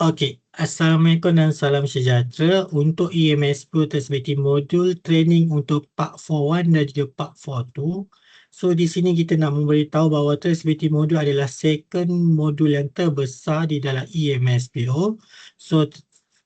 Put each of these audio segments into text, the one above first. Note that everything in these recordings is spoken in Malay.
Okey, Assalamualaikum dan salam sejahtera. Untuk EMS Pro tersebut modul training untuk Part 41 dan juga Part 42. So di sini kita nak memberitahu bahawa tersebut modul adalah second modul yang terbesar di dalam EMS Pro. So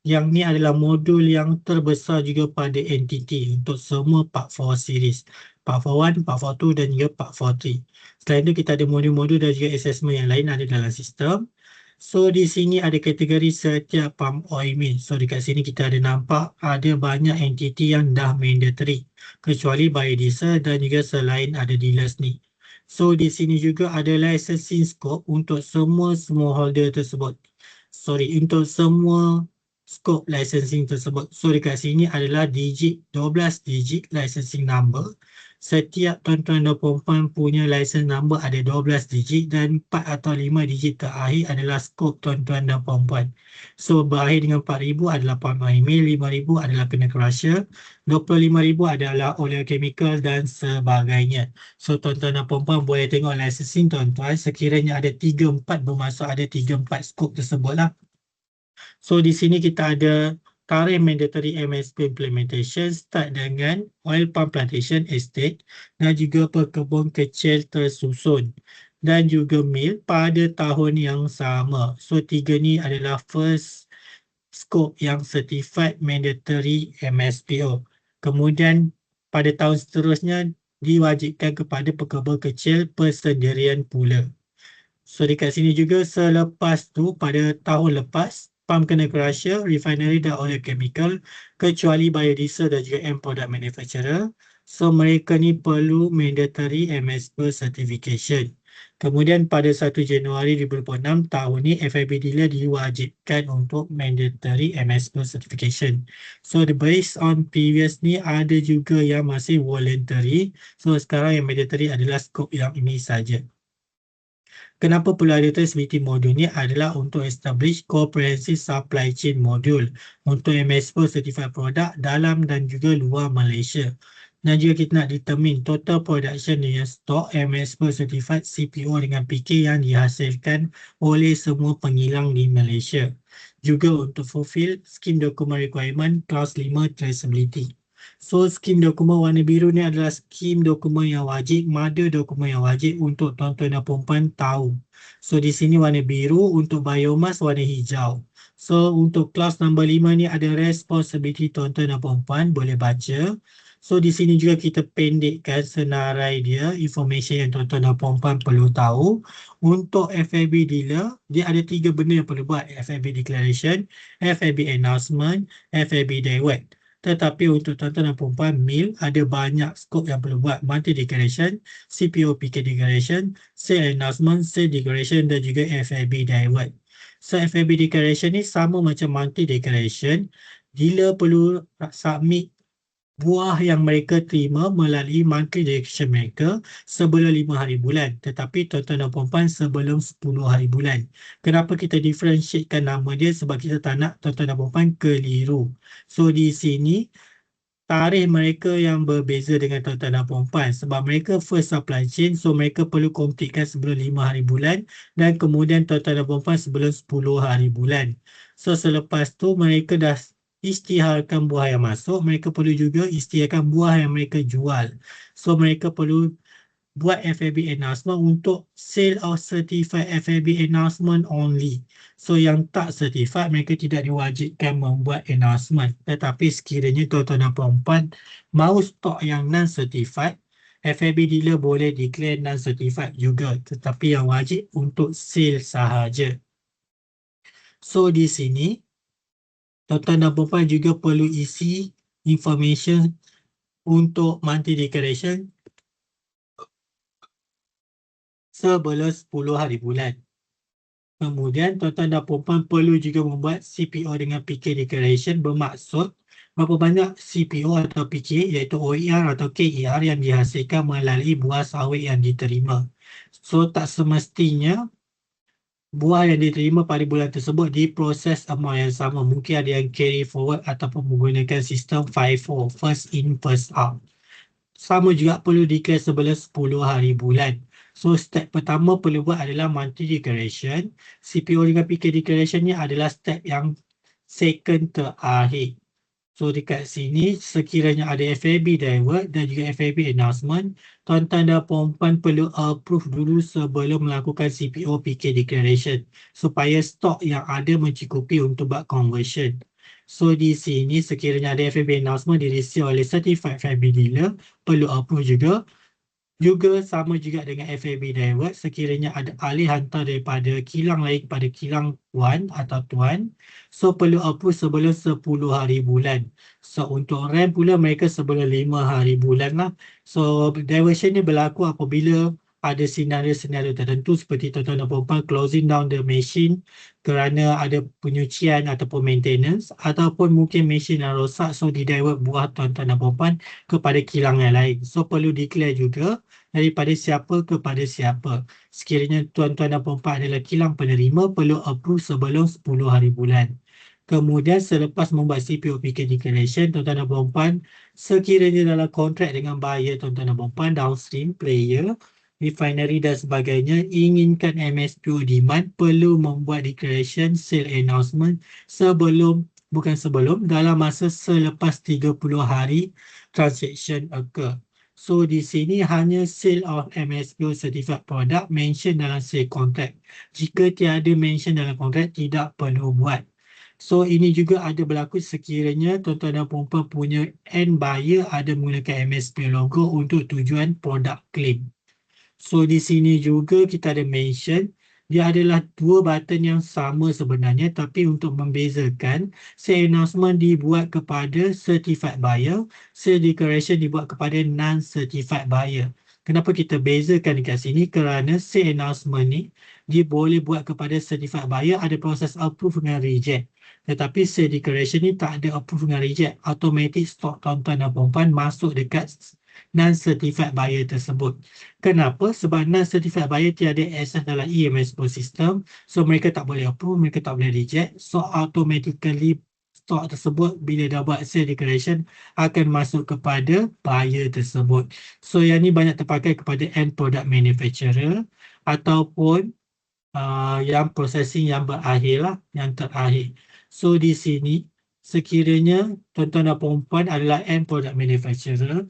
yang ni adalah modul yang terbesar juga pada NTT untuk semua Part 4 series. Part 41, Part 42 dan juga Part 43. Selain itu kita ada modul-modul dan juga assessment yang lain ada dalam sistem. So di sini ada kategori setiap pump oil mill. So dekat sini kita ada nampak ada banyak entiti yang dah mandatory kecuali biodiesel dan juga selain ada dealers ni. So di sini juga ada licensing scope untuk semua smallholder tersebut. Untuk semua scope licensing tersebut. So dekat sini adalah 12 digit licensing number. Setiap tuan-tuan dan puan-puan punya license number ada 12 digit dan 4 atau 5 digit terakhir adalah scope tuan-tuan dan puan-puan. So berakhir dengan 4,000 adalah pump oil mill, 5,000 adalah kena crusher, 25,000 adalah oleochemical dan sebagainya. So tuan-tuan dan puan-puan boleh tengok licensing tuan-tuan, sekiranya ada 3-4 bermaksud ada 3-4 scope tersebut lah. So di sini kita ada tarikh mandatory MSP implementation start dengan oil palm plantation estate dan juga pekebun kecil tersusun dan juga mill pada tahun yang sama. So tiga ni adalah first scope yang certified mandatory MSPO. Kemudian pada tahun seterusnya diwajibkan kepada pekebun kecil persendirian pula. So dekat sini juga selepas tu pada tahun lepas pump kena crusher, refinery dan oleochemical kecuali biodiesel dan juga end product manufacturer. So mereka ni perlu mandatory MSP certification. Kemudian pada 1 Januari 2026 tahun ni FIB dealer diwajibkan untuk mandatory MSP certification. So based on previous ni ada juga yang masih voluntary. So sekarang yang mandatory adalah scope yang ini saja. Kenapa perlu ada traceability modul ni adalah untuk establish comprehensive supply chain module untuk MSP certified product dalam dan juga luar Malaysia. Dan juga kita nak determine total production dengan stok MSP certified CPO dengan PK yang dihasilkan oleh semua pengilang di Malaysia. Juga untuk fulfill scheme document requirement clause 5 traceability. So skim dokumen warna biru ni adalah skim dokumen yang wajib, mada dokumen yang wajib untuk tuan-tuan dan puan-puan tahu. So di sini warna biru, untuk biomass warna hijau. So untuk clause number 5 ni ada responsibility tuan-tuan dan puan-puan, boleh baca. So di sini juga kita pendekkan senarai dia, information yang tuan-tuan dan puan-puan perlu tahu. Untuk FIB dealer, dia ada 3 benda yang perlu buat. FIB declaration, FIB announcement, FIB direct. Tetapi untuk tuan-tuan dan puan-puan mill ada banyak skop yang perlu buat. Monthly declaration, CPO PK declaration, sale announcement, sale declaration dan juga FIB direct. So FIB declaration ni sama macam monthly declaration. Dealer perlu submit buah yang mereka terima melalui monthly declaration mereka sebelum 5 hari bulan. Tetapi tuan-tuan dan puan-puan sebelum 10 hari bulan. Kenapa kita differentiatekan nama dia? Sebab kita tak nak tuan-tuan dan puan-puan keliru. So di sini tarikh mereka yang berbeza dengan tuan-tuan dan puan-puan. Sebab mereka first supply chain, so mereka perlu completekan sebelum 5 hari bulan. Dan kemudian tuan-tuan dan puan-puan sebelum 10 hari bulan. So selepas tu mereka dah isytiharkan buah yang masuk, mereka perlu juga isytiharkan buah yang mereka jual. So mereka perlu buat FIB announcement untuk sale of certified FIB announcement only. So yang tak certified mereka tidak diwajibkan membuat announcement. Tetapi sekiranya tuan-tuan dan puan-puan mahu stok yang non-certified, FIB dealer boleh declare non-certified juga. Tetapi yang wajib untuk sale sahaja. So di sini tuan-tuan dan puan-puan juga perlu isi information untuk monthly declaration sebelum 10 hari bulan. Kemudian tuan-tuan dan puan-puan perlu juga membuat CPO dengan PK declaration bermaksud berapa banyak CPO atau PK iaitu OER atau KER yang dihasilkan melalui buah sawit yang diterima. So tak semestinya buah yang diterima pada bulan tersebut diproses amount yang sama. Mungkin ada yang carry forward ataupun menggunakan sistem FIFO, first in first out. Sama juga perlu declare sebelum 10 hari bulan. So step pertama perlu buat adalah monthly declaration. CPO dengan PK declaration ni adalah step yang second terakhir. So dekat sini sekiranya ada FAB divert dan juga FAB announcement, tuan-tuan dan puan-puan perlu approve dulu sebelum melakukan CPO PK declaration supaya stok yang ada mencukupi untuk buat conversion. So di sini sekiranya ada FAB announcement di-receive oleh certified FAB dealer, perlu approve juga. Juga sama juga dengan FAB divert, sekiranya ada alih hantar daripada kilang lain kepada kilang puan atau tuan, so perlu approve sebelum 10 hari bulan. So untuk RAM pula mereka sebelum 5 hari bulan lah. So diversion ni berlaku apabila ada senario-senario tertentu seperti tuan-tuan dan puan-puan closing down the machine kerana ada penyucian ataupun maintenance, ataupun mungkin mesin yang rosak, so di divert buah tuan-tuan dan puan-puan kepada kilang yang lain. So perlu declare juga daripada siapa kepada siapa. Sekiranya tuan-tuan dan puan-puan adalah kilang penerima, perlu approve sebelum 10 hari bulan. Kemudian selepas membuat CPO PK declaration, tuan-tuan dan puan-puan, sekiranya dalam kontrak dengan buyer tuan-tuan dan puan-puan, downstream player, refinery dan sebagainya inginkan MSPO demand, perlu membuat declaration sale announcement dalam masa selepas 30 hari transaction occur. So di sini hanya sale of MSPO certified product mention dalam sale contract. Jika tiada mention dalam kontrak, tidak perlu buat. So ini juga ada berlaku sekiranya tuan-tuan dan puan-puan punya end buyer ada menggunakan MSPO logo untuk tujuan product claim. So di sini juga kita ada mention dia adalah dua button yang sama sebenarnya, tapi untuk membezakan, sale announcement dibuat kepada certified buyer, sale declaration dibuat kepada non-certified buyer. Kenapa kita bezakan dekat sini? Kerana sale announcement ni dia boleh buat kepada certified buyer, ada proses approve dengan reject. Tetapi sale declaration ni tak ada approve dengan reject. Automatic stok tuan-tuan dan puan-puan masuk dekat non-certified buyer tersebut. Kenapa? Sebab non-certified buyer tiada access dalam EMSPO system. So mereka tak boleh approve, mereka tak boleh reject. So automatically stok tersebut bila dah buat sale declaration akan masuk kepada buyer tersebut. So yang ni banyak terpakai kepada end product manufacturer ataupun yang processing yang berakhir lah, yang terakhir. So di sini sekiranya tuan-tuan dan puan-puan adalah end product manufacturer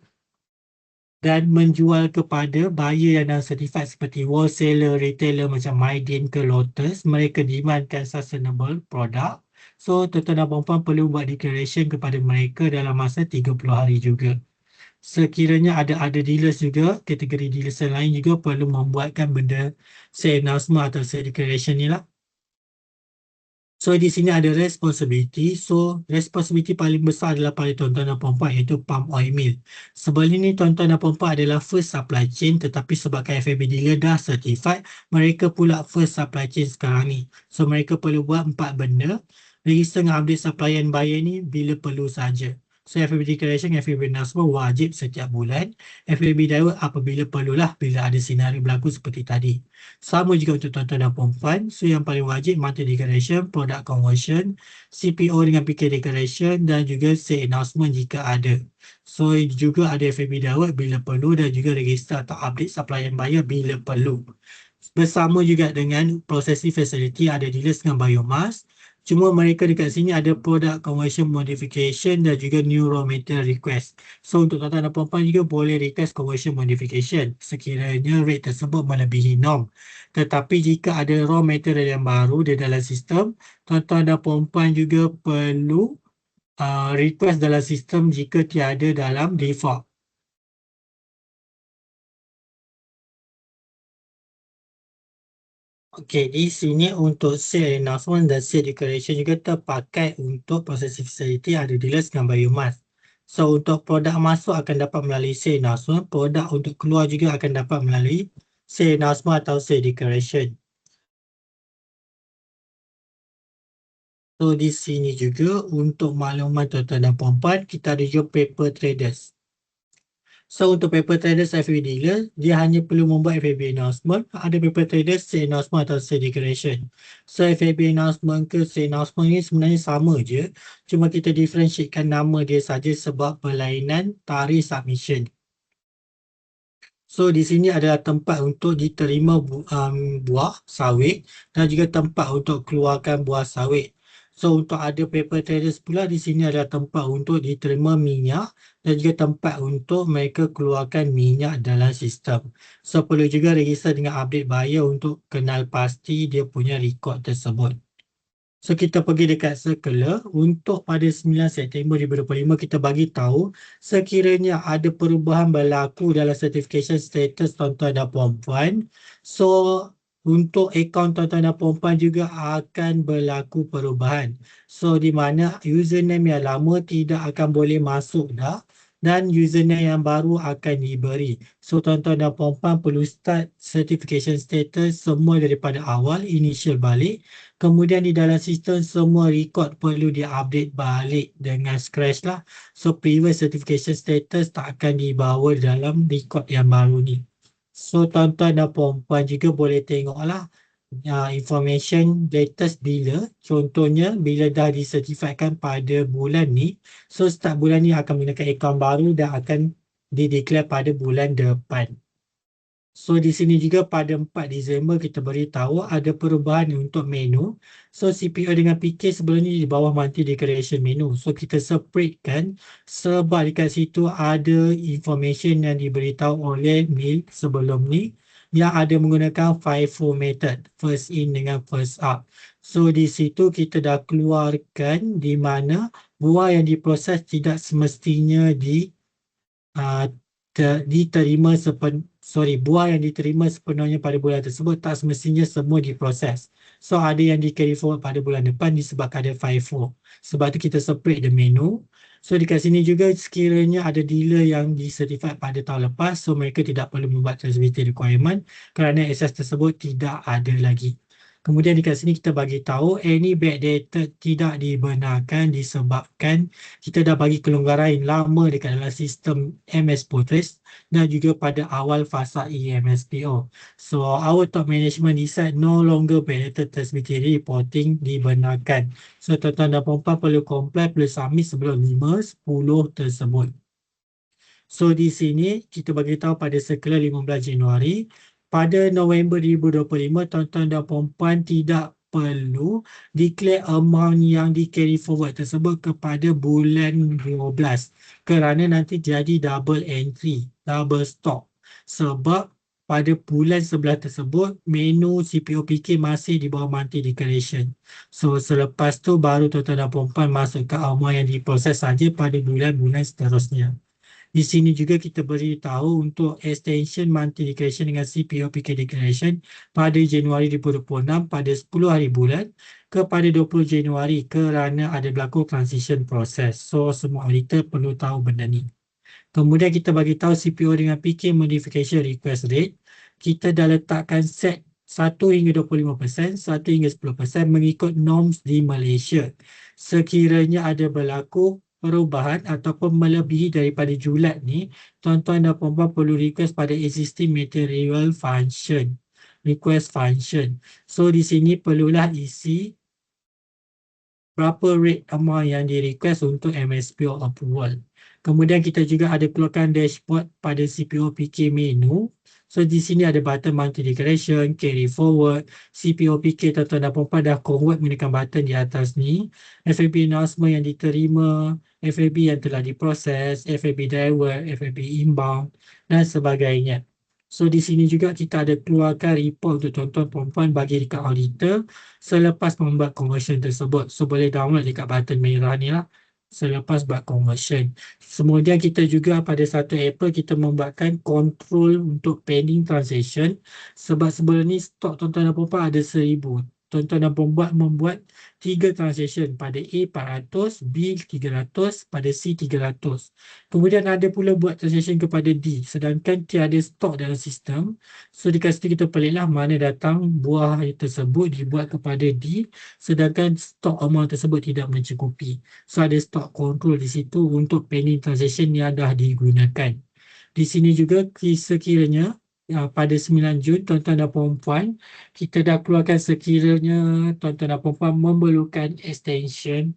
dan menjual kepada buyer yang non-certified seperti wholesaler, retailer macam Mydin ke Lotus, mereka demandkan sustainable product. So tuan-tuan dan puan-puan perlu buat declaration kepada mereka dalam masa 30 hari juga. Sekiranya ada dealers juga, kategori dealers yang lain juga perlu membuatkan benda sale announcement atau sale declaration ni lah. So di sini ada responsibility. So responsibility paling besar adalah pada tuan-tuan dan puan-puan, iaitu palm oil mill. Sebelum ini tuan-tuan dan puan-puan adalah first supply chain, tetapi sebabkan FAB dealer dah certified, mereka pula first supply chain sekarang ni. So mereka perlu buat 4 benda. Register dengan update supplier and buyer ni bila perlu saja. So FAB declaration, FAB announcement wajib setiap bulan. FAB divert apabila perlulah bila ada senario berlaku seperti tadi. Sama juga untuk tuan-tuan dan puan-puan. So yang paling wajib monthly declaration, product conversion, CPO dengan PK declaration dan juga sale announcement jika ada. So juga ada FAB divert bila perlu dan juga register atau update supplier and buyer bila perlu. Bersama juga dengan processing facility ada dealers dengan biomass. Cuma mereka dekat sini ada product conversion modification dan juga new raw material request. So untuk tuan-tuan dan puan-puan juga boleh request conversion modification sekiranya rate tersebut melebihi norm. Tetapi jika ada raw material yang baru di dalam sistem, tuan-tuan dan puan-puan juga perlu request dalam sistem jika tiada dalam default. Okey, di sini untuk sale announcement dan sale declaration juga terpakai untuk processing facility ada dealers dengan biomass. So untuk produk masuk akan dapat melalui sale announcement, produk untuk keluar juga akan dapat melalui sale announcement atau sale declaration. So di sini juga untuk makluman tuan-tuan dan puan-puan, kita ada juga paper traders. So untuk paper traders FAB dealer, dia hanya perlu membuat FAB announcement. Ada paper traders sale announcement atau sale declaration. So FAB announcement ke sale announcement ni sebenarnya sama je. Cuma kita differentiatekan nama dia saja sebab perlainan tarikh submission. So di sini adalah tempat untuk diterima buah sawit dan juga tempat untuk keluarkan buah sawit. So untuk ada paper traders pula di sini adalah tempat untuk diterima minyak dan juga tempat untuk mereka keluarkan minyak dalam sistem. So perlu juga register dengan update buyer untuk kenal pasti dia punya rekod tersebut. So kita pergi dekat Circular untuk pada 9 September 2025 kita bagi tahu sekiranya ada perubahan berlaku dalam certification status tuan-tuan dan puan-puan. So untuk akaun tuan-tuan dan puan-puan juga akan berlaku perubahan. So di mana username yang lama tidak akan boleh masuk dah dan username yang baru akan diberi. So tuan-tuan dan puan-puan perlu start certification status semua daripada awal, initial balik. Kemudian di dalam sistem semua rekod perlu di-update balik dengan scratch lah. So previous certification status tak akan dibawa dalam rekod yang baru ni. So tuan-tuan dan puan-puan juga boleh tengok lah information latest bila. Contohnya bila dah disertifikkan pada bulan ni. So start bulan ni akan menggunakan akaun baru dan akan dideclare pada bulan depan. So di sini juga pada 4 Disember kita beritahu ada perubahan untuk menu. So CPO dengan PK sebelum ni di bawah monthly declaration menu. So kita separate kan sebab dekat situ ada information yang diberitahu oleh mail sebelum ni yang ada menggunakan FIFO method, first in dengan first out. So di situ kita dah keluarkan di mana buah yang diproses tidak semestinya diterima buah yang diterima sepenuhnya pada bulan tersebut tak semestinya semua diproses. So ada yang di carry forward pada bulan depan disebabkan ada FIFO. Sebab tu kita separate the menu. So dekat sini juga sekiranya ada dealer yang disertified pada tahun lepas, so mereka tidak perlu membuat traceability requirement kerana akses tersebut tidak ada lagi. Kemudian dekat sini kita bagi tahu any backdated tidak dibenarkan disebabkan kita dah bagi kelonggaran yang lama dekat dalam sistem MS Potrace dan juga pada awal fasa EMSPO. So our top management decide no longer backdated traceability reporting dibenarkan. So tuan-tuan dan puan-puan perlu comply, perlu submit sebelum 5-10 tersebut. So di sini kita bagi tahu pada circular 15 Januari. Pada November 2025, tuan-tuan dan puan-puan tidak perlu declare amount yang di carry forward tersebut kepada bulan 12 kerana nanti jadi double entry, double stock. Sebab pada bulan sebelah tersebut, menu CPOPK masih di bawah monthly declaration. So selepas tu baru tuan-tuan dan puan-puan masuk ke amount yang diproses saja pada bulan-bulan seterusnya. Di sini juga kita beritahu untuk extension monthly declaration dengan CPOPK declaration pada Januari 2026 pada 10 hari bulan kepada 20 Januari kerana ada berlaku transition process. So semua auditor perlu tahu benda ni. Kemudian kita bagi tahu CPO dengan PK modification request rate. Kita dah letakkan set 1 hingga 25%, 1 hingga 10% mengikut norms di Malaysia. Sekiranya ada berlaku perubahan ataupun melebihi daripada julat ni, tuan-tuan dan puan-puan perlu request pada existing material function. Request function. So di sini perlulah isi berapa rate amount yang di request untuk MSPO approval. Kemudian kita juga ada keluarkan dashboard pada CPO PK menu. So di sini ada button monthly declaration, carry forward, CPO PK tuan-tuan dan puan-puan dah convert menggunakan button di atas ni. FAB announcement yang diterima, FAB yang telah diproses, FAB driver, FAB inbound dan sebagainya. So di sini juga kita ada keluarkan report untuk tuan-tuan puan-puan bagi dekat auditor selepas membuat conversion tersebut. So boleh download dekat button merah ni lah selepas buat conversion. Kemudian kita juga pada 1 April kita membuatkan control untuk pending transaction sebab sebelum ni stok tuan-tuan dan puan-puan ada 1000. Tuan-tuan dan puan-puan membuat 3 transaction pada A 400, B 300, pada C 300. Kemudian ada pula buat transaction kepada D sedangkan tiada stok dalam sistem. So dekat situ kita peliklah mana datang buah tersebut dibuat kepada D sedangkan stok amount tersebut tidak mencukupi. So ada stock control di situ untuk pending transaction yang dah digunakan. Di sini juga sekiranya pada 9 Jun tuan-tuan dan puan-puan kita dah keluarkan sekiranya tuan-tuan dan puan-puan memerlukan extension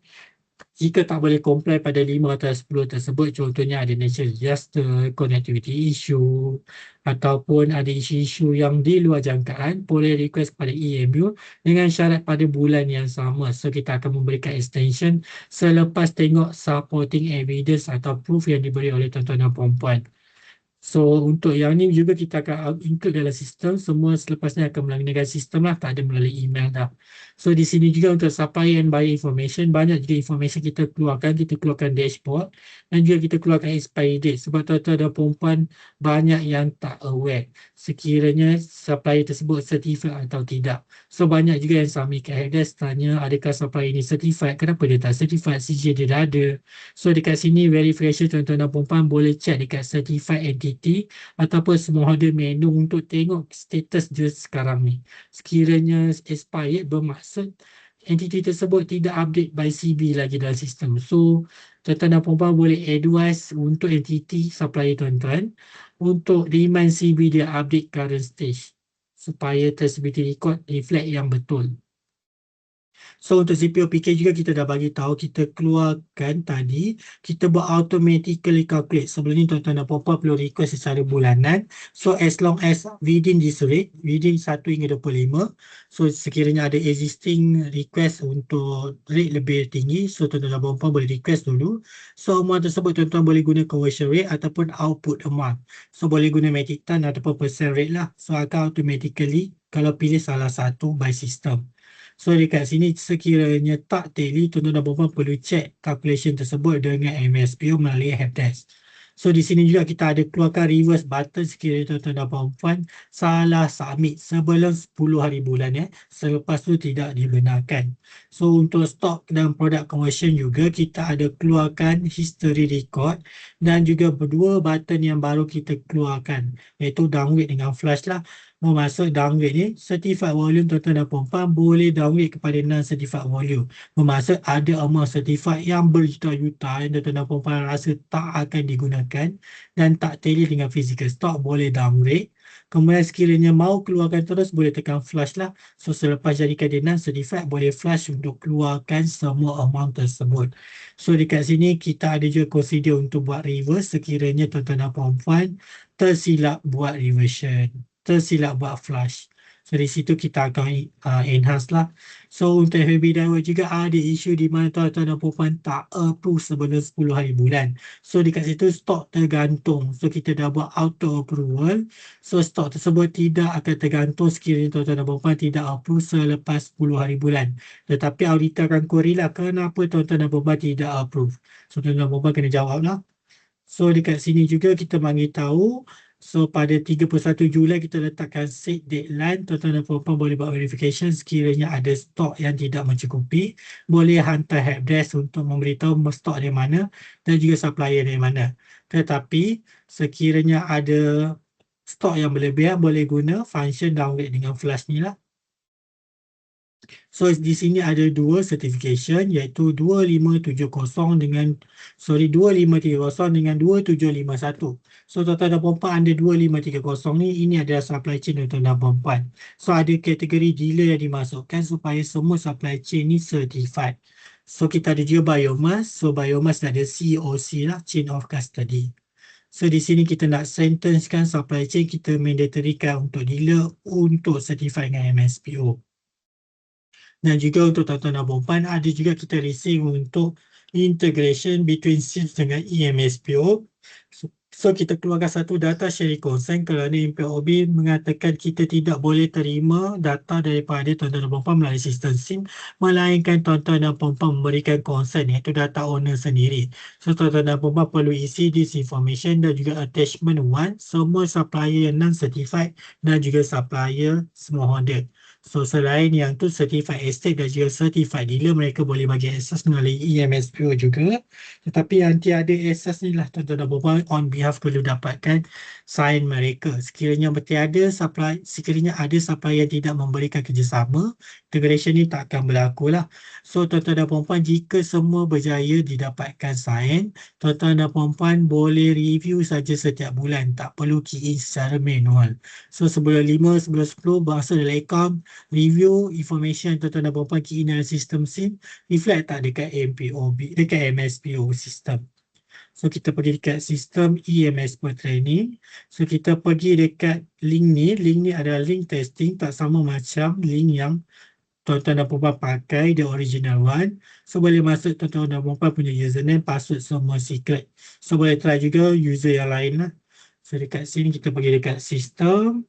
Jika tak boleh comply pada 5 atau 10 tersebut, contohnya ada natural disaster, connectivity issue ataupun ada isu-isu yang di luar jangkaan, boleh request pada EMU dengan syarat pada bulan yang sama. So kita akan memberikan extension selepas tengok supporting evidence atau proof yang diberi oleh tuan-tuan dan puan-puan. So untuk yang ni juga kita akan include dalam sistem. Semua selepas ni akan melalui negara sistem lah, tak ada melalui email dah. So di sini juga untuk supplier and buyer information, banyak juga information kita keluarkan dashboard dan juga kita keluarkan expiry date. Sebab tuan-tuan dan perempuan banyak yang tak aware sekiranya supplier tersebut certified atau tidak. So banyak juga yang submit ke helpdesk tanya adakah supplier ini certified, kenapa dia tak certified, CJ dia dah ada. So dekat sini verification tuan-tuan dan perempuan boleh check dekat certified entity ataupun smallholder menu untuk tengok status dia sekarang ni. Sekiranya expired bermaksud entiti tersebut tidak update by CB lagi dalam sistem. So tuan-tuan dan perempuan boleh advise untuk entiti supplier tuan-tuan untuk remind CB dia update current stage supaya traceability record reflect yang betul. So untuk CPO PK juga kita dah bagi tahu, kita keluarkan tadi, kita buat automatically calculate. Sebelum ni tuan-tuan dan puan-puan perlu request secara bulanan. So as long as within this rate, within 1 hingga 25, so sekiranya ada existing request untuk rate lebih tinggi, so tuan-tuan dan puan-puan boleh request dulu. So amount tersebut tuan-tuan boleh guna conversion rate ataupun output amount. So boleh guna metric ton ataupun percent rate lah. So akan automatically kalau pilih salah satu by system. So dekat sini sekiranya tak tally, tuan-tuan dan puan-puan perlu check calculation tersebut dengan MSPO melalui helpdesk. So di sini juga kita ada keluarkan reverse button sekiranya tuan-tuan dan puan-puan salah submit sebelum 10 hari bulan selepas tu tidak dibenarkan. So untuk stock dan product conversion juga kita ada keluarkan history record dan juga berdua button yang baru kita keluarkan, iaitu downgrade dengan flush lah. Bermaksud downgrade ni, certified volume tuan-tuan dan puan-puan boleh downgrade kepada non-certified volume. Bermaksud ada amount certified yang berjuta-juta yang tuan-tuan dan puan-puan rasa tak akan digunakan dan tak tally dengan physical stock, boleh downgrade. Kemudian sekiranya mau keluarkan terus, boleh tekan flush lah. So selepas jadikan dia non-certified, boleh flush untuk keluarkan semua amount tersebut. So dekat sini kita ada juga consider untuk buat reverse sekiranya tuan-tuan dan puan-puan tersilap buat reversion, tersilap buat flush. So di situ kita akan enhance lah. So untuk FAB Direct juga ada isu di mana tuan-tuan dan puan-puan tak approve sebelum 10 hari bulan. So dekat situ stok tergantung. So kita dah buat auto approval. So stok tersebut tidak akan tergantung sekiranya tuan-tuan dan puan-puan tidak approve selepas 10 hari bulan. Tetapi auditor akan query lah kenapa tuan-tuan dan puan-puan tidak approve. So tuan-tuan dan puan-puan kena jawab lah. So dekat sini juga kita bagi tahu, so pada 31 Julai kita letakkan set deadline, tuan-tuan dan puan-puan boleh buat verification sekiranya ada stok yang tidak mencukupi, boleh hantar helpdesk untuk memberitahu stok dari mana dan juga supplier dari mana. Tetapi sekiranya ada stok yang berlebihan, boleh guna function downgrade dengan flash ni lah. So di sini ada dua certification, iaitu 2570 dengan 2530 dengan 2751. So tuan-tuan dan puan-puan ada 2530 ni, ini adalah supply chain tuan-tuan dan puan-puan. So ada kategori dealer yang dimasukkan supaya semua supply chain ni certified. So kita ada juga biomass. So biomass ada COC lah, chain of custody. So di sini kita nak sentencekan supply chain, kita mandatorykan untuk dealer untuk certify dengan MSPO. Dan juga untuk tuan-tuan dan puan-puan ada juga kita receive untuk integration between SIMS dengan EMSPO. So kita keluarkan satu data sharing consent kerana MPOB mengatakan kita tidak boleh terima data daripada tuan-tuan dan puan-puan melalui sistem SIM, melainkan tuan-tuan dan puan-puan memberikan consent, iaitu data owner sendiri. So tuan-tuan dan puan-puan perlu isi this information dan juga attachment 1, semua supplier yang non-certified dan juga supplier smallholder. So selain yang tu certified estate dan juga certified dealer, mereka boleh bagi akses melalui EMSPO juga. Tetapi yang tiada akses ni lah tuan-tuan dan puan-puan on behalf perlu dapatkan sign mereka. Sekiranya ada supply yang tidak memberikan kerjasama, integration ni tak akan berlaku lah. So tuan-tuan dan puan-puan, jika semua berjaya didapatkan sign, tuan-tuan dan puan-puan boleh review saja setiap bulan, tak perlu key in secara manual. So sebelum 5, sebelum 10 masuk dalam account, review information tuan-tuan dan puan-puan key in dalam sistem SIM, reflect tak dekat MPOB, dekat MSPO sistem. So kita pergi dekat sistem EMS per training. So kita pergi dekat link ni adalah link testing, tak sama macam link yang tuan-tuan dan puan-puan pakai, the original one. So boleh masuk tuan-tuan dan puan-puan punya username, password semua secret. So boleh try juga user yang lain lah. So dekat sini kita pergi dekat sistem.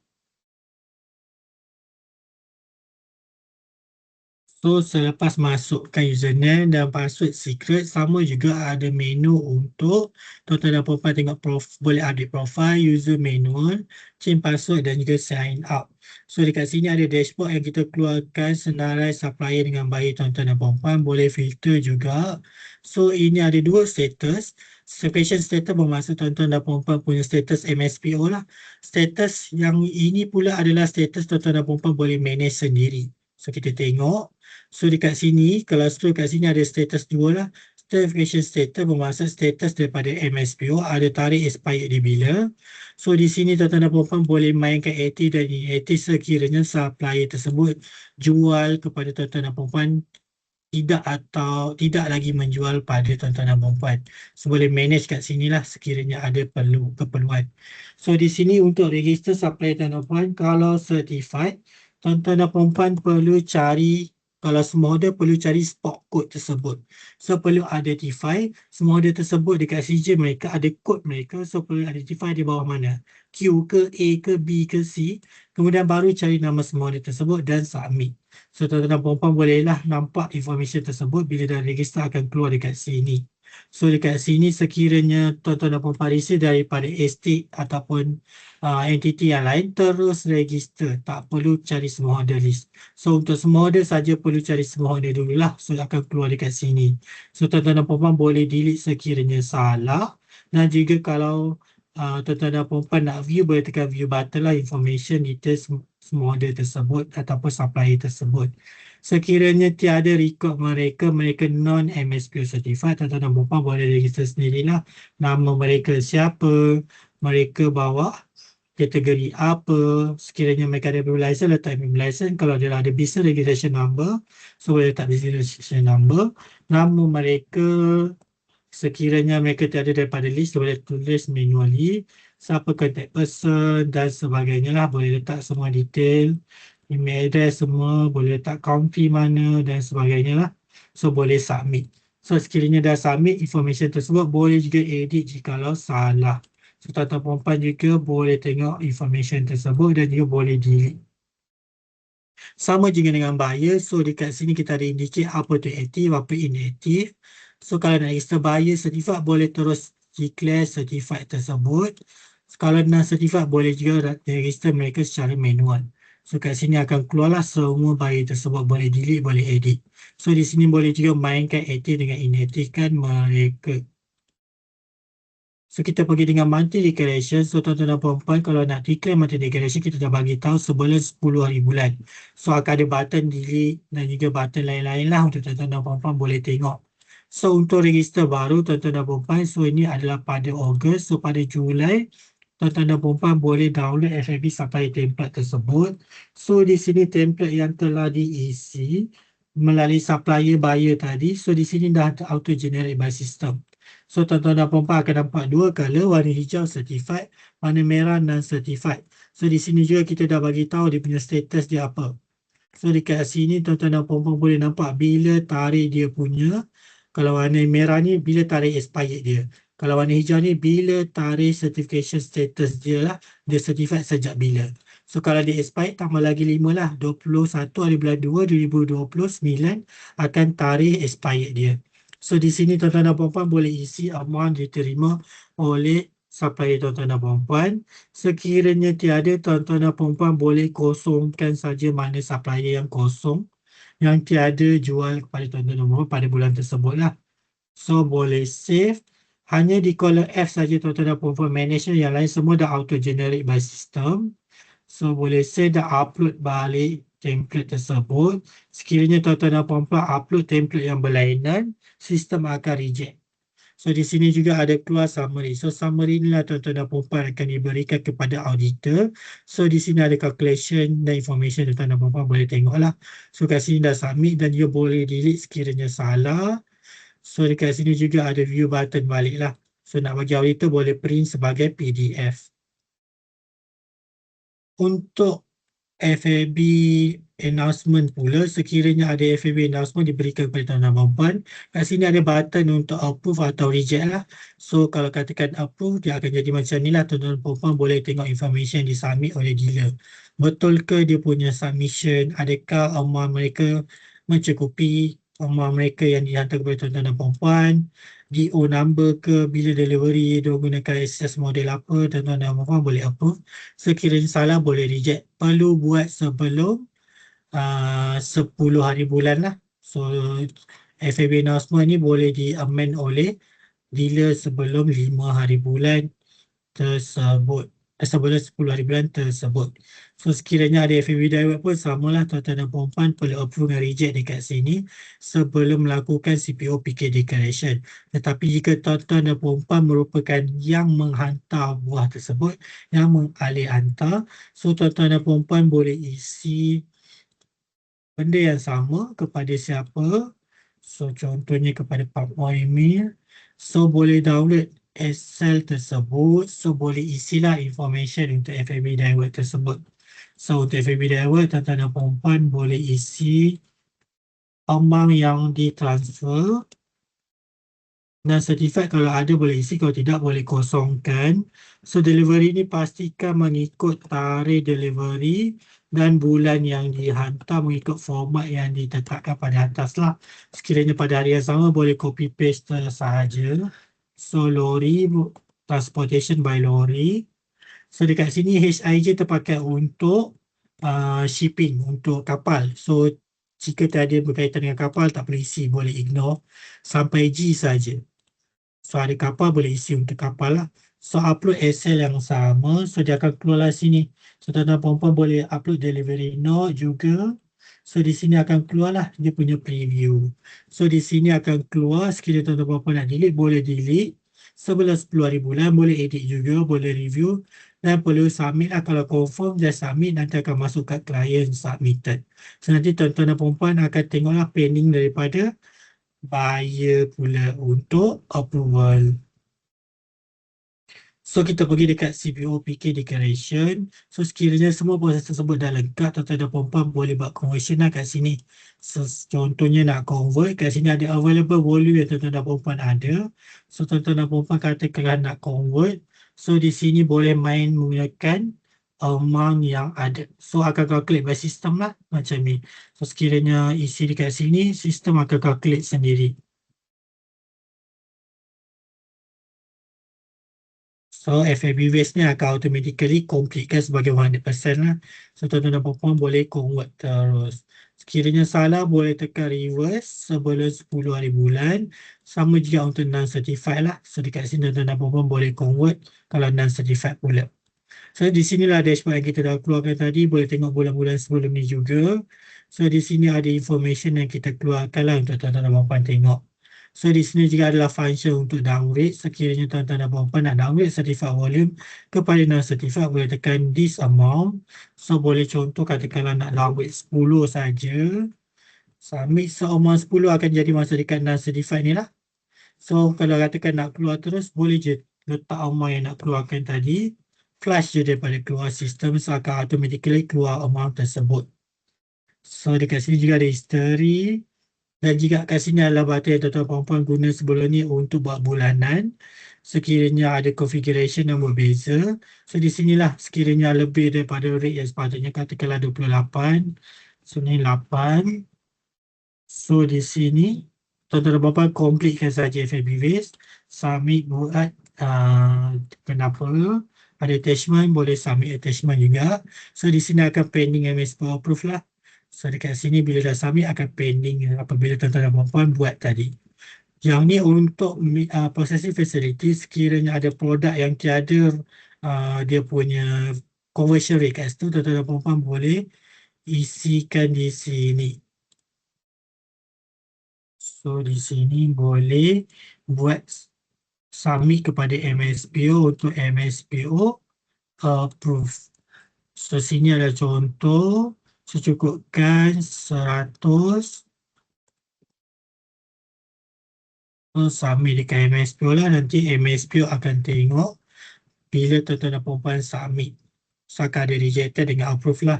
So selepas masukkan username dan password secret, sama juga ada menu untuk tuan-tuan dan puan-puan tengok boleh update profile, user manual, change password dan juga sign up. So dekat sini ada dashboard yang kita keluarkan senarai supplier dengan baik tuan-tuan dan puan-puan, boleh filter juga. So ini ada dua status. Certification status bermaksud tuan-tuan dan puan-puan punya status MSPO lah. Status yang ini pula adalah status tuan-tuan dan puan-puan boleh manage sendiri. So kita tengok. So dekat sini, kalau scroll kat sini ada status 2 lah. Certification status bermaksud status daripada MSPO, ada tarikh expired dia bila. So di sini tuan-tuan dan puan-puan boleh mainkan aktif dan inaktif sekiranya supplier tersebut jual kepada tuan-tuan dan puan-puan tidak atau tidak lagi menjual pada tuan-tuan dan puan-puan. So boleh manage kat sini lah sekiranya ada keperluan. So di sini untuk register supplier tuan-tuan dan puan, kalau certified, tuan-tuan dan puan-puan perlu cari, kalau semua order perlu cari spot code tersebut. So perlu identify semua order tersebut dekat CJ mereka ada kod mereka. So perlu identify di bawah mana, Q ke A ke B ke C. Kemudian baru cari nama semua order tersebut dan submit. So tuan-tuan dan puan-puan bolehlah nampak information tersebut bila dah register akan keluar dekat sini. So dekat sini sekiranya tuan-tuan dan puan-puan receive daripada estate ataupun entiti yang lain, terus register, tak perlu cari semua order list. So untuk semua order saja perlu cari semua order dululah, so akan keluar dekat sini. So tuan-tuan dan puan-puan boleh delete sekiranya salah, dan juga kalau tuan-tuan dan puan-puan nak view, boleh tekan view button lah, information details semua order tersebut ataupun supplier tersebut. Sekiranya tiada record mereka non-MSPO certified, tuan-tuan dan puan-puan boleh register sendirilah. Nama mereka siapa, mereka bawa kategori apa, sekiranya mereka ada BIM license, letak BIM license. Kalau dia ada business registration number, so boleh letak business registration number. Nama mereka, sekiranya mereka tiada daripada list, boleh tulis manually. Siapa contact person dan sebagainya lah, boleh letak semua detail, email address semua, boleh letak country mana dan sebagainya lah. So boleh submit. So sekiranya dah submit information tersebut, boleh juga edit jikalau salah. So tuan-tuan puan-puan juga boleh tengok information tersebut dan juga boleh delete. Sama juga dengan buyer. So dekat sini kita ada indicate apa tu aktif, apa inaktif. So kalau nak register buyer certified, boleh terus declare certified tersebut. Kalau non-certified, boleh juga register mereka secara manual. So kat sini akan keluarlah semua buyer tersebut, boleh delete, boleh edit. So di sini boleh juga mainkan aktif dengan inaktifkan mereka. So kita pergi dengan monthly declaration. So tuan-tuan dan puan-puan, kalau nak declare monthly declaration, kita dah bagi tahu sebelum 10 hari bulan. So akan ada button delete dan juga button lain-lain lah untuk tuan-tuan dan puan-puan boleh tengok. So untuk register baru tuan-tuan dan puan-puan, so ini adalah pada Ogos. So pada Julai, tuan-tuan dan puan-puan boleh download FFB supplier template tersebut. So di sini template yang telah diisi melalui supplier buyer tadi. So di sini dah auto generate by system. So tuan-tuan dan puan-puan akan nampak dua color, warna hijau certified, warna merah non-certified. So di sini juga kita dah bagi tahu dia punya status dia apa. So dekat sini tuan-tuan dan puan-puan boleh nampak bila tarikh dia punya. Kalau warna merah ni bila tarikh expired dia. Kalau warna hijau ni bila tarikh certification status dia lah, dia certified sejak bila. So kalau dia expired, tambah lagi 5 lah, 21 hari bulan 2 2029 akan tarikh expired dia. So di sini tuan-tuan dan puan-puan boleh isi amount diterima oleh supplier tuan-tuan dan puan-puan. Sekiranya tiada, tuan-tuan dan puan-puan boleh kosongkan saja mana supplier yang kosong, yang tiada jual kepada tuan-tuan dan puan-puan pada bulan tersebut lah. So boleh save. Hanya di column F saja tuan-tuan dan puan-puan manage, yang lain semua dah auto generate by system. So boleh save dan upload balik template tersebut. Sekiranya tuan-tuan dan puan-puan upload template yang berlainan, sistem akan reject. So di sini juga ada keluar summary. So summary inilah tuan-tuan dan puan-puan akan diberikan kepada auditor. So di sini ada calculation dan information tuan-tuan dan puan-puan boleh tengoklah. So kat sini dah submit dan dia boleh delete sekiranya salah. So dekat sini juga ada view button balik lah. So nak bagi auditor boleh print sebagai PDF. Untuk FAB announcement pula, sekiranya ada FAB announcement diberikan kepada tuan-tuan dan puan-puan, kat sini ada button untuk approve atau reject lah. So kalau katakan approve, dia akan jadi macam ni lah. Tuan-tuan dan puan-puan boleh tengok information yang disubmit oleh dealer. Betul ke dia punya submission, adakah amount mereka mencukupi amount mereka yang dihantar kepada tuan-tuan dan puan-puan, DO number ke, bila delivery dia gunakan access model apa, tuan-tuan dan puan-puan boleh approve. Sekiranya salah boleh reject. Perlu buat sebelum 10 hari bulan lah. So FAB announcement ni boleh di-amend oleh dealer sebelum 5 hari bulan tersebut. Sebelum 10 hari bulan tersebut. So sekiranya ada FAB direct pun samalah, tuan-tuan dan puan-puan perlu approve dan reject dekat sini sebelum melakukan CPO PK declaration. Tetapi jika tuan-tuan dan puan-puan merupakan yang menghantar buah tersebut, yang mengalih hantar, so tuan-tuan dan puan-puan boleh isi benda yang sama kepada siapa. So contohnya kepada Pak Muhammad. So boleh download Excel tersebut. So boleh isilah information untuk FAB direct tersebut. So untuk FAB direct, tuan-tuan dan puan-puan boleh isi amount yang ditransfer dan certified kalau ada boleh isi, kalau tidak boleh kosongkan. So delivery ni pastikan mengikut tarikh delivery dan bulan yang dihantar mengikut format yang ditetapkan pada atas lah. Sekiranya pada hari yang sama boleh copy paste sahaja. So lori, transportation by lori. So dekat sini HIJ terpakai untuk shipping, untuk kapal. So jika tiada berkaitan dengan kapal tak perlu isi, boleh ignore sampai G saja. So ada kapal boleh isi untuk kapal lah. So upload Excel yang sama. So dia akan keluar lah sini. So tuan-tuan puan-puan boleh upload delivery note juga. So di sini akan keluar lah dia punya preview. So di sini akan keluar sekiranya tuan-tuan puan-puan nak delete boleh delete. Sebelum 10 hari bulan boleh edit juga, boleh review dan perlu submit lah. Kalau confirm dah submit nanti akan masuk kat client submitted. So nanti tuan-tuan dan puan-puan akan tengoklah pending daripada buyer pula untuk approval. So kita pergi dekat CPO PK declaration. So sekiranya semua proses tersebut dah lengkap, tuan-tuan dan puan-puan boleh buat conversion lah kat sini. So, contohnya nak convert, kat sini ada available volume yang tuan-tuan dan puan-puan ada. So tuan-tuan dan puan-puan katakan nak convert. So di sini boleh main menggunakan amount yang ada. So akan calculate by system lah macam ni. So sekiranya isi dekat sini, sistem akan calculate sendiri. So FAB waste ni akan automatically completekan sebagai 100% lah. So tuan-tuan dan puan-puan boleh convert terus. Sekiranya salah boleh tekan reverse sebelum 10 hari bulan. Sama juga untuk non-certified lah. So dekat sini tuan-tuan dan puan-puan boleh convert kalau non-certified pula. So di sinilah dashboard yang kita dah keluarkan tadi. Boleh tengok bulan-bulan sebelum ni juga. So di sini ada information yang kita keluarkan lah untuk tuan-tuan dan puan-puan tengok. So di sini juga adalah function untuk downgrade. Sekiranya tuan-tuan dan puan-puan nak downgrade certified volume kepada non-certified, boleh tekan this amount. So boleh contoh katakanlah nak downgrade 10 saja. Submit amount 10 akan jadi masuk dekat non-certified ni lah. So kalau katakan nak keluar terus, boleh je letak amount yang nak keluarkan tadi. Flash je daripada keluar sistem, so akan automatically keluar amount tersebut. So dekat sini juga ada history. Dan jika kat sini adalah button yang tuan-tuan puan-puan guna sebelum ni untuk buat bulanan. Sekiranya ada configuration yang berbeza. So di sinilah sekiranya lebih daripada rate yang sepatutnya, katakanlah 28. So ni 8. So di sini tuan-tuan dan puan-puan completekan saja FAB waste. Submit buat kenapa. Ada attachment boleh submit attachment juga. So di sini akan pending MS Power Proof lah. So dekat sini bila dah submit akan pending apabila tuan-tuan dan puan-puan buat tadi. Yang ni untuk processing facility, sekiranya ada produk yang tiada dia punya conversion rate kat situ, tuan-tuan dan puan-puan boleh isikan di sini. So di sini boleh buat submit kepada MSPO untuk MSPO approve. So sini ada contoh, secukupkan 100. Submit dekat MSPO lah, nanti MSPO akan tengok bila tuan-tuan dan puan submit. So akan ada rejected dengan approve lah.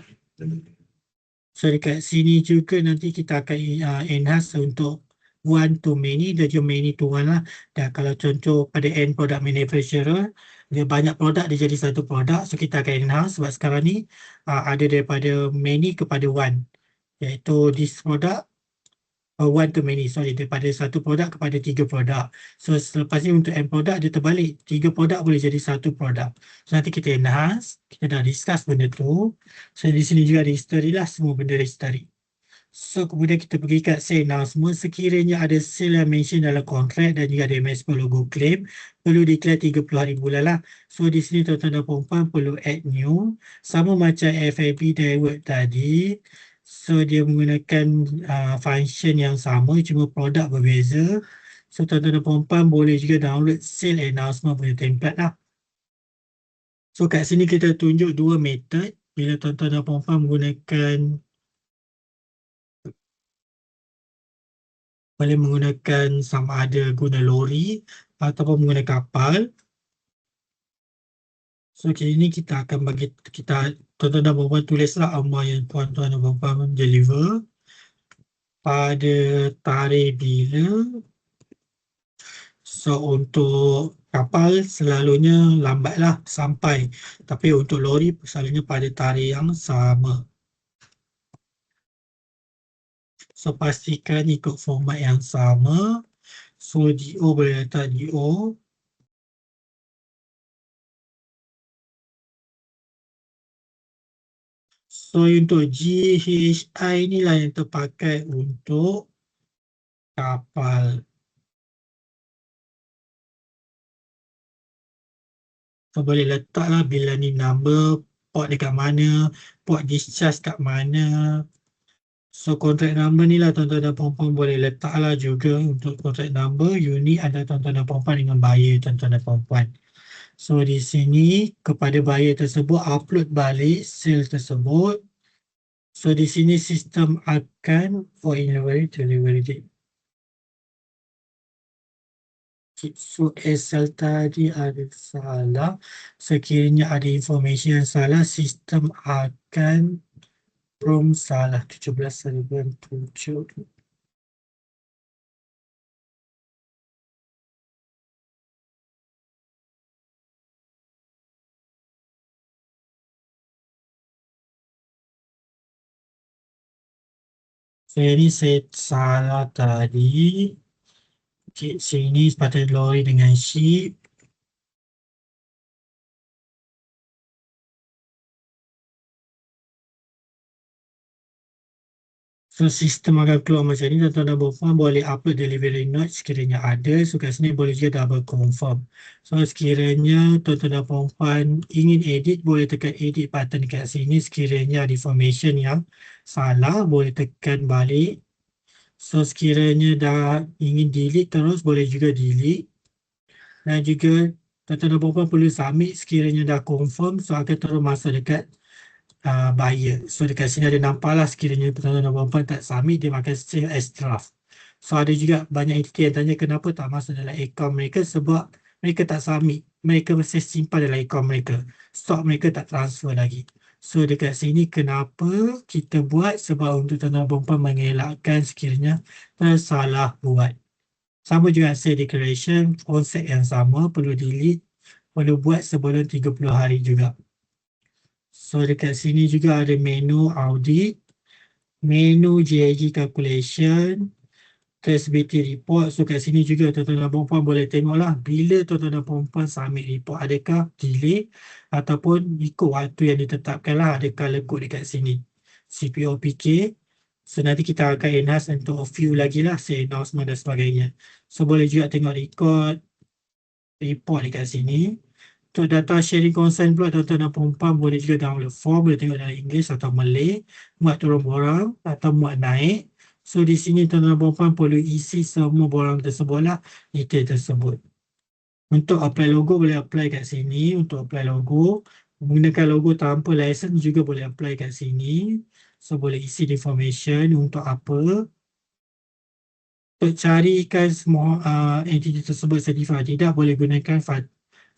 So dekat sini juga nanti kita akan enhance untuk one to many, dia je many to one lah. Dan kalau contoh pada end product manufacturer, dia banyak produk dia jadi satu produk, so kita akan enhance sebab sekarang ni ada daripada many kepada one, iaitu this product one to many, sorry, daripada satu produk kepada 3 produk. So selepas ni untuk end product dia terbalik, 3 produk boleh jadi satu produk. So nanti kita enhance, kita dah discuss benda tu. So di sini juga ada history lah, semua benda history. So kemudian kita pergi kat sale announcement, sekiranya ada sale yang mention dalam kontrak dan juga ada MSP logo claim, perlu declare 30 hari bulan lah. So di sini tuan-tuan dan puan perlu add new, sama macam FAB Direct tadi. So dia menggunakan function yang sama, cuma produk berbeza. So tuan-tuan dan puan boleh juga download sale announcement punya template lah. So kat sini kita tunjuk dua method bila tuan-tuan dan puan menggunakan, boleh menggunakan sama ada guna lori ataupun menggunakan kapal. So kini kita akan bagi tuan-tuan dan puan tulislah amount yang tuan-tuan dan puan deliver pada tarikh bila. So untuk kapal selalunya lambatlah sampai, tapi untuk lori selalunya pada tarikh yang sama. So pastikan ikut format yang sama. So DO boleh letak DO. So untuk GHI inilah yang terpakai untuk kapal. So boleh letaklah bila ni number, port dekat mana, port discharge kat mana. So contract number ni lah tuan-tuan dan puan boleh letaklah juga untuk contract number, unit antara tuan-tuan dan puan dengan buyer tuan-tuan dan puan. So di sini kepada buyer tersebut upload balik sale tersebut. So di sini sistem akan for delivery date. So Excel tadi ada salah. Sekiranya ada informasi yang salah, sistem akan salah 17/7. So ini saya salah tadi. Okay, sini sepatutnya lori dengan ship. So sistem akan keluar macam ni, tuan-tuan dan puan boleh upload delivery note sekiranya ada. So kat sini boleh juga double confirm. So sekiranya tuan-tuan dan puan ingin edit, boleh tekan edit button kat sini. Sekiranya ada information yang salah, boleh tekan balik. So sekiranya dah ingin delete terus, boleh juga delete. Dan juga tuan-tuan dan puan perlu submit sekiranya dah confirm. So akan terus masuk dekat buyer. So dekat sini ada nampak lah sekiranya tuan-tuan dan puan tak submit, dia makan save as draft. So ada juga banyak entiti yang tanya kenapa tak masuk dalam account mereka, sebab mereka tak submit. Mereka masih simpan dalam account mereka. Stock mereka tak transfer lagi. So dekat sini kenapa kita buat, sebab untuk tuan-tuan dan puan mengelakkan sekiranya tersalah buat. Sama juga sale declaration, konsep yang sama, perlu delete, perlu buat sebelum 30 hari juga. So dekat sini juga ada menu audit, menu GIG calculation, traceability report. So kat sini juga tuan-tuan dan puan boleh tengoklah bila tuan-tuan dan puan submit report, adakah delay ataupun ikut waktu yang ditetapkan lah, adakah lekuk dekat sini. CPOPK. So nanti kita akan enhance untuk a few lagi lah, say announcement dan sebagainya. So boleh juga tengok record report dekat sini. Untuk data sharing consent pula, tuan-tuan dan puan boleh juga download form, boleh tengok dalam English atau Malay, muat turun borang atau muat naik. So di sini tuan-tuan dan puan perlu isi semua borang tersebut lah, detail tersebut. Untuk apply logo boleh apply kat sini. Untuk apply logo, menggunakan logo tanpa license juga boleh apply kat sini. So boleh isi information untuk apa. Untuk carikan semua entiti tersebut certified tidak, boleh gunakan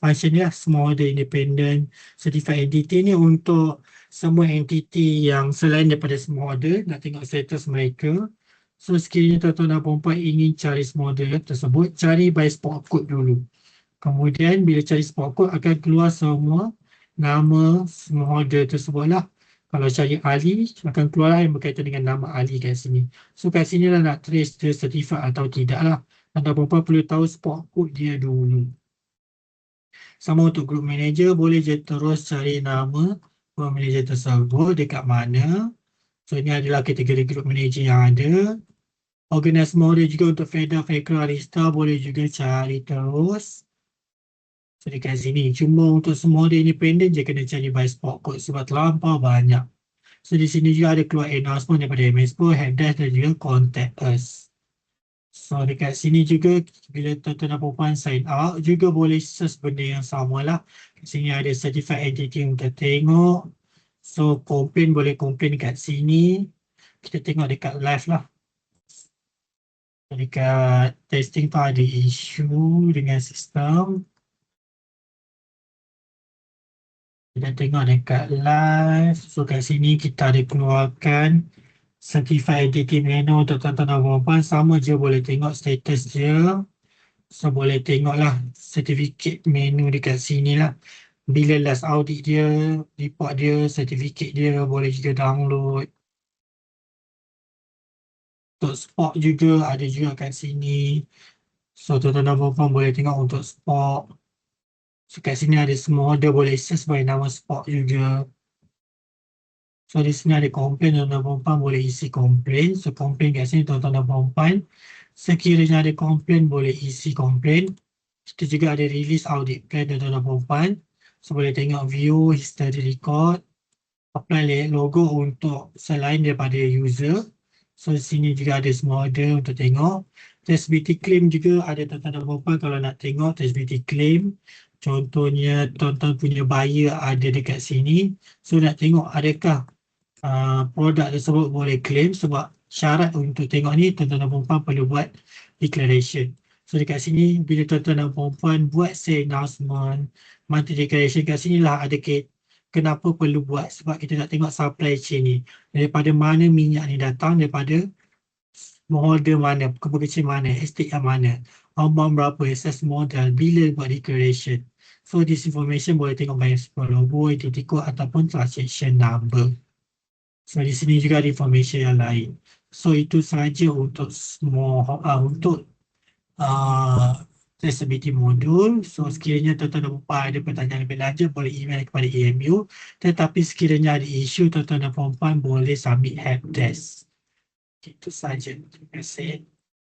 function ni lah, small order independent certified entity ni untuk semua entiti yang selain daripada small order, nak tengok status mereka. So sekiranya tuan-tuan dan puan ingin cari small order tersebut, cari by spot code dulu. Kemudian bila cari spot code akan keluar semua nama small order tersebut lah. Kalau cari Ali, akan keluar lah yang berkaitan dengan nama Ali kat sini. So kat sini lah nak trace dia certified atau tidak lah. Anda perempuan perlu tahu spot code dia dulu. Sama untuk group manager, boleh je terus cari nama group manager tersebut dekat mana. So ini adalah kategori group manager yang ada. Organize model juga untuk FEDA, FECRA, Arista boleh juga cari terus. So dekat sini, cuma untuk semua dia independent je kena cari by spot code sebab terlampau banyak. So di sini juga ada keluar announcement daripada MSPO, helpdesk dan juga contact us. So dekat sini juga bila tuan-tuan dan puan sign out juga boleh search benda yang sama lah. Kat sini ada certified entity untuk tengok. So komplain boleh komplain kat sini. Kita tengok dekat live lah. Dekat testing tu ada isu dengan sistem. Kita tengok dekat live. So kat sini kita ada keluarkan certified entity menu untuk tuan-tuan dan puan. Sama je boleh tengok status dia. So boleh tengok lah certificate menu dekat sini lah. Bila last audit dia, report dia, certificate dia boleh juga download. Untuk spot juga ada juga kat sini. So tuan-tuan dan puan boleh tengok untuk spot. So kat sini ada semua order boleh search by nama spot juga. So di sini ada komplain, tuan-tuan dan puan boleh isi komplain. So komplain kat sini tuan-tuan dan puan. Sekiranya ada komplain boleh isi komplain. Kita juga ada release audit plan tuan-tuan dan puan. So boleh tengok view, history record. Apply logo untuk selain daripada user. So di sini juga ada semua order untuk tengok. Traceability claim juga ada tuan-tuan dan puan kalau nak tengok traceability claim. Contohnya tuan-tuan punya buyer ada dekat sini. So nak tengok adakah produk tersebut boleh claim, sebab syarat untuk tengok ni tuan-tuan dan puan perlu buat declaration. So dekat sini bila tuan-tuan dan puan buat say announcement, monthly declaration, kat sini lah ada kenapa perlu buat, sebab kita nak tengok supply chain ni. Daripada mana minyak ni datang, daripada model mana, kecil mana, estate yang mana, amount berapa, access model, bila buat declaration. So this information boleh tengok by logo, identity code ataupun transaction number. So di sini juga ada information yang lain. So itu sahaja untuk semua untuk traceability modul. So sekiranya tuan-tuan dan puan ada pertanyaan lebih lanjut boleh email kepada EMU. Tetapi sekiranya ada isu tuan-tuan dan puan boleh submit helpdesk. Itu sahaja. Terima kasih.